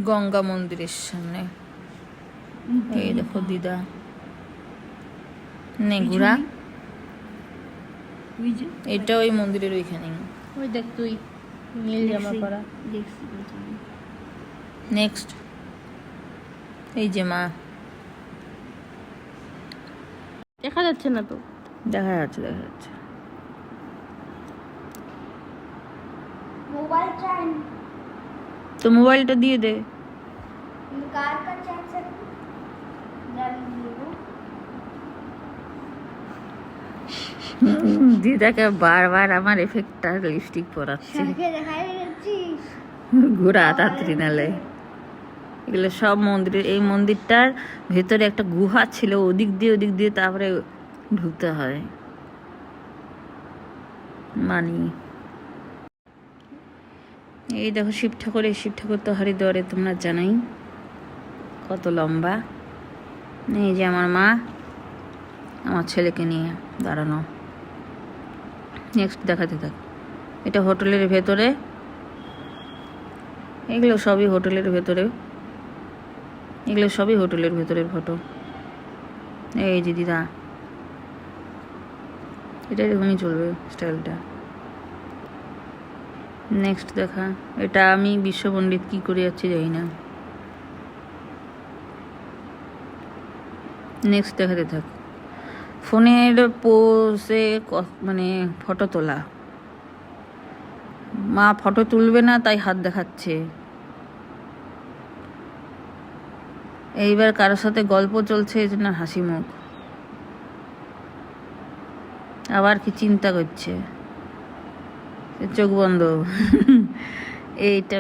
গঙ্গা মন্দিরের সামনে। এই দেখো দিদা নেগুড়া, এটা ওই মন্দিরের ওইখানে। ওই দেখ তুই নীল জামা পরা। নেক্সট এই যে মা, দেখা যাচ্ছে না তো? দেখা যাচ্ছে দেখা যাচ্ছে। मोबाइल चार्ज তো মোবাইলটা দিয়ে দে। कार का चार्ज सर দিদাকে বারবার আমার এফেক্টটা লিপস্টিক পরাচ্ছে। দেখাই যাচ্ছিস ঘোরা তাড়াতাড়ি নালে। এগুলো সব মন্দিরের, এই মন্দিরটার ভেতরে একটা গুহা ছিল, ওদিক দিয়ে তারপরে ঢুকতে হয় মানি। এই দেখো শিব ঠাকুর, এই শিব ঠাকুর তো হরিদ্বারে তোমরা জানাই কত লম্বা। এই যে আমার মা আমার ছেলেকে নিয়ে দাঁড়ানো। নেক্সট দেখাতে থাক। এটা হোটেলের ভেতরে, এগুলো সবই হোটেলের ভেতরে, এগুলো সবই হোটেলের ভেতরের ফটো। এই যে দিদা, এটা এরকমই চলবে স্টাইলটা। নেক্সট দেখা, এটা আমি বিশ্বপণ্ডিত কি করে যাচ্ছি জানি না। নেক্সট দেখাতে থাক। ফোনের পোজে মানে ফটো তোলা, মা ফটো তুলবে না তাই হাত দেখাচ্ছে। এইবার কারোর সাথে গল্প চলছে এই জন্য হাসি মুখ, আবার কি চিন্তা করছে, চোখ বন্ধ। এইটা